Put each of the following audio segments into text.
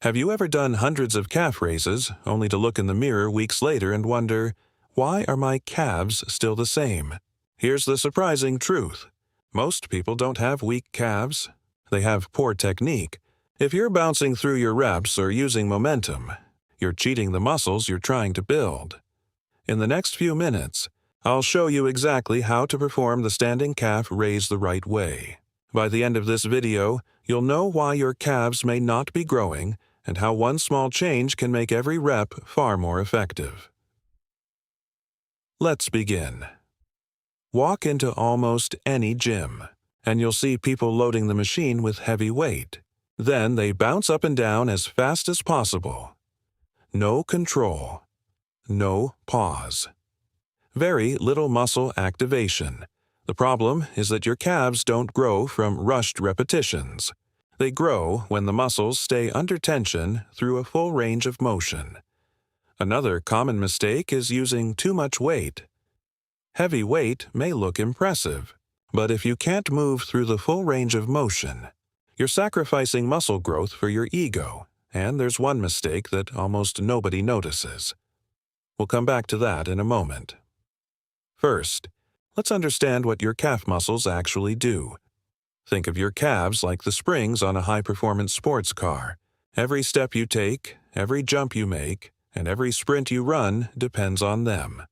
Have you ever done hundreds of calf raises only to look in the mirror weeks later and wonder, why are my calves still the same? Here's the surprising truth. Most people don't have weak calves. They have poor technique. If you're bouncing through your reps or using momentum, you're cheating the muscles you're trying to build. In the next few minutes, I'll show you exactly how to perform the standing calf raise the right way. By the end of this video, you'll know why your calves may not be growing and how one small change can make every rep far more effective. Let's begin. Walk into almost any gym, and you'll see people loading the machine with heavy weight. Then they bounce up and down as fast as possible. No control. No pause. Very little muscle activation. The problem is that your calves don't grow from rushed repetitions. They grow when the muscles stay under tension through a full range of motion. Another common mistake is using too much weight. Heavy weight may look impressive, but if you can't move through the full range of motion, you're sacrificing muscle growth for your ego, and there's one mistake that almost nobody notices. We'll come back to that in a moment. First, let's understand what your calf muscles actually do. Think of your calves like the springs on a high-performance sports car. Every step you take, every jump you make, and every sprint you run depends on them.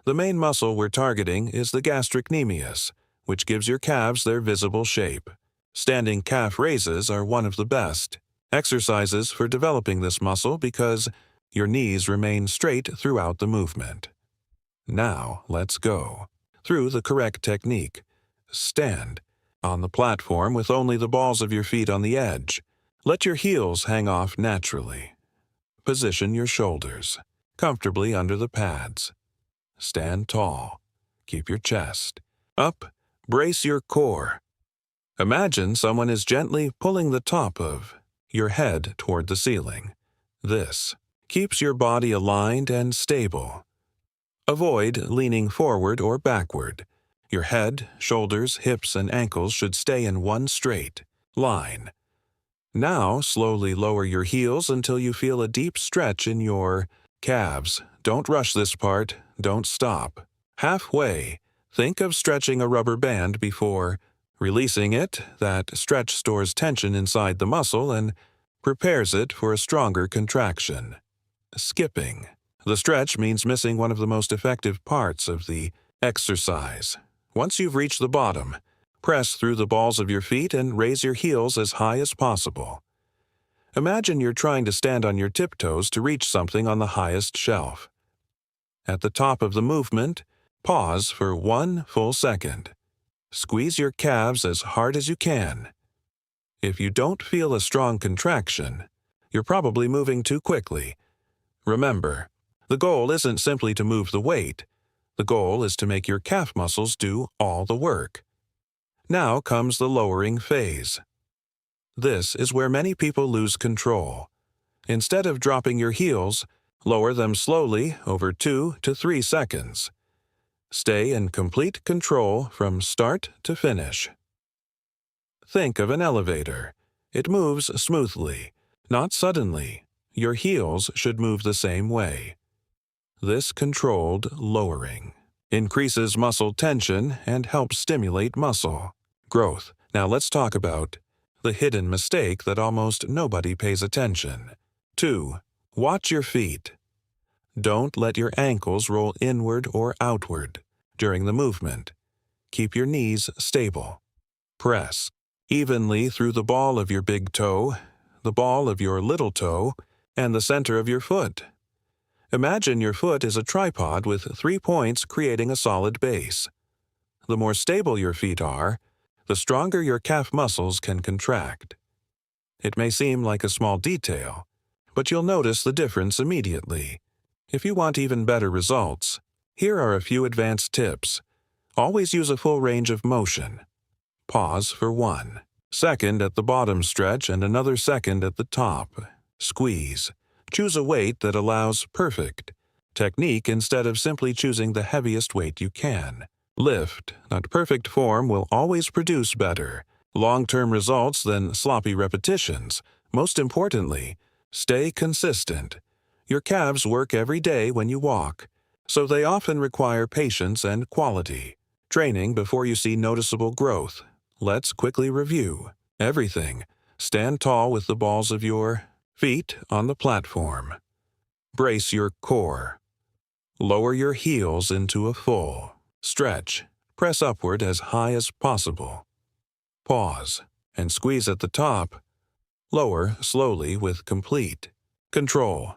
The main muscle we're targeting is the gastrocnemius, which gives your calves their visible shape. Standing calf raises are one of the best exercises for developing this muscle because your knees remain straight throughout the movement. Now, let's go through the correct technique. Stand on the platform with only the balls of your feet on the edge. Let your heels hang off naturally. Position your shoulders comfortably under the pads. Stand tall. Keep your chest up. Brace your core. Imagine someone is gently pulling the top of your head toward the ceiling. This keeps your body aligned and stable. Avoid leaning forward or backward. Your head, shoulders, hips, and ankles should stay in one straight line. Now, slowly lower your heels until you feel a deep stretch in your calves. Don't rush this part. Don't stop. Halfway, think of stretching a rubber band before releasing it. That stretch stores tension inside the muscle and prepares it for a stronger contraction. Skipping. The stretch means missing one of the most effective parts of the exercise. Once you've reached the bottom, press through the balls of your feet and raise your heels as high as possible. Imagine you're trying to stand on your tiptoes to reach something on the highest shelf. At the top of the movement, pause for 1 full second. Squeeze your calves as hard as you can. If you don't feel a strong contraction, you're probably moving too quickly. Remember, the goal isn't simply to move the weight. The goal is to make your calf muscles do all the work. Now comes the lowering phase. This is where many people lose control. Instead of dropping your heels, lower them slowly over 2 to 3 seconds. Stay in complete control from start to finish. Think of an elevator. It moves smoothly, not suddenly. Your heels should move the same way. This controlled lowering increases muscle tension and helps stimulate muscle growth. Now let's talk about the hidden mistake that almost nobody pays attention. 2. Watch your feet. Don't let your ankles roll inward or outward during the movement. Keep your knees stable. Press evenly through the ball of your big toe, the ball of your little toe, and the center of your foot. Imagine your foot is a tripod with 3 points creating a solid base. The more stable your feet are, the stronger your calf muscles can contract. It may seem like a small detail, but you'll notice the difference immediately. If you want even better results, here are a few advanced tips. Always use a full range of motion. Pause for 1 second at the bottom stretch and another second at the top. Squeeze. Choose a weight that allows perfect technique instead of simply choosing the heaviest weight you can. Lift, not perfect form, will always produce better long-term results than sloppy repetitions, Most importantly, stay consistent. Your calves work every day when you walk, so they often require patience and quality. Training before you see noticeable growth. Let's quickly review everything. Stand tall with the balls of your feet on the platform. Brace your core. Lower your heels into a full stretch. Press upward as high as possible. Pause and squeeze at the top. Lower slowly with complete control.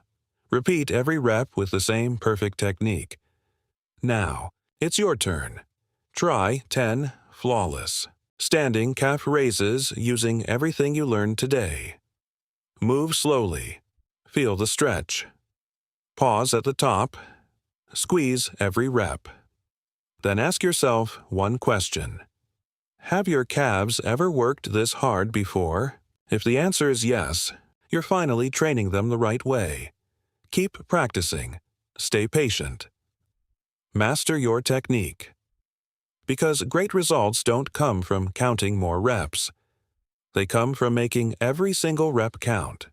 Repeat every rep with the same perfect technique. Now, it's your turn. Try 10 flawless standing calf raises using everything you learned today. Move slowly. Feel the stretch. Pause at the top. Squeeze every rep. Then ask yourself one question. Have your calves ever worked this hard before? If the answer is yes, you're finally training them the right way. Keep practicing. Stay patient. Master your technique. Because great results don't come from counting more reps. They come from making every single rep count.